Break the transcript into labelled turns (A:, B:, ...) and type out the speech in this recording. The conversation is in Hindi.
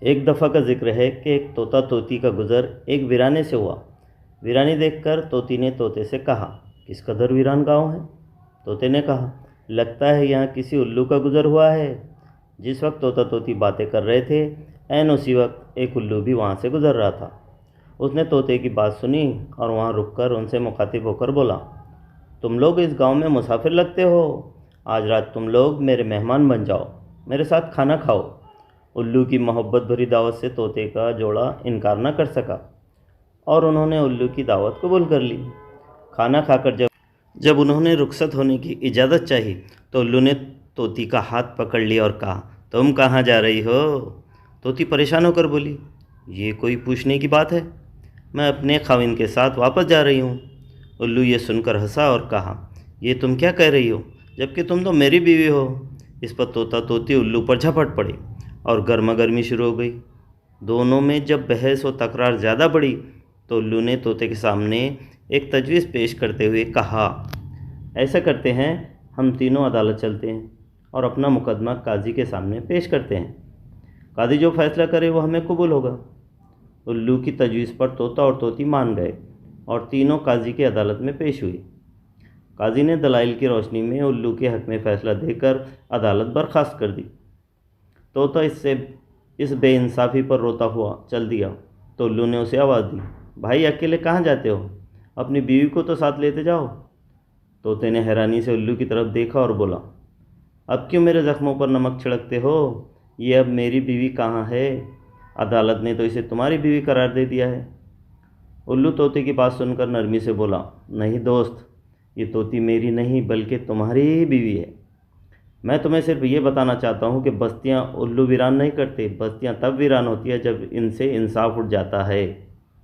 A: एक दफ़ा का जिक्र है कि एक तोता तोती का गुज़र एक वीराने से हुआ। वीरानी देखकर तोती ने तोते से कहा, किस कदर वीरान गाँव है। तोते ने कहा, लगता है यहाँ किसी उल्लू का गुज़र हुआ है। जिस वक्त तोता तोती बातें कर रहे थे, ऐन उसी वक्त एक उल्लू भी वहाँ से गुज़र रहा था। उसने तोते की बात सुनी और वहाँ रुककर उनसे मुखातिब होकर बोला, तुम लोग इस गांव में मुसाफिर लगते हो। आज रात तुम लोग मेरे मेहमान बन जाओ, मेरे साथ खाना खाओ। उल्लू की मोहब्बत भरी दावत से तोते का जोड़ा इनकार न कर सका और उन्होंने उल्लू की दावत कबूल कर ली। खाना खाकर जब जब उन्होंने रुखसत होने की इजाज़त चाही तो उल्लू ने तोती का हाथ पकड़ लिया और कहा, तुम कहाँ जा रही हो। तोती परेशान होकर बोली, ये कोई पूछने की बात है, मैं अपने खाविंद के साथ वापस जा रही हूँ। उल्लू ये सुनकर हंसा और कहा, ये तुम क्या कह रही हो, जबकि तुम तो मेरी बीवी हो। इस पर तोता तोती उल्लू पर झपट पड़ी और गर्मा गर्मी शुरू हो गई। दोनों में जब बहस व तकरार ज़्यादा बढ़ी तो उल्लू ने तोते के सामने एक तजवीज़ पेश करते हुए कहा, ऐसा करते हैं, हम तीनों अदालत चलते हैं और अपना मुकदमा काजी के सामने पेश करते हैं। काजी जो फैसला करे वो हमें कबूल होगा। उल्लू की तजवीज़ पर तोता और तोती मान गए और तीनों काजी की अदालत में पेश हुए। काजी ने दलाइल की रोशनी में उल्लू के हक़ में फ़ैसला देकर अदालत बर्खास्त कर दी। तोता इस बेइंसाफ़ी पर रोता हुआ चल दिया तो उल्लू ने उसे आवाज़ दी, भाई अकेले कहाँ जाते हो, अपनी बीवी को तो साथ लेते जाओ। तोते ने हैरानी से उल्लू की तरफ देखा और बोला, अब क्यों मेरे ज़ख्मों पर नमक छिड़कते हो, ये अब मेरी बीवी कहाँ है, अदालत ने तो इसे तुम्हारी बीवी करार दे दिया है। उल्लू तोते की बात सुनकर नरमी से बोला, नहीं दोस्त, ये तोती मेरी नहीं बल्कि तुम्हारी ही बीवी है। मैं तुम्हें सिर्फ ये बताना चाहता हूँ कि बस्तियाँ उल्लू वीरान नहीं करते, बस्तियाँ तब वीरान होती है जब इनसे इंसाफ उठ जाता है।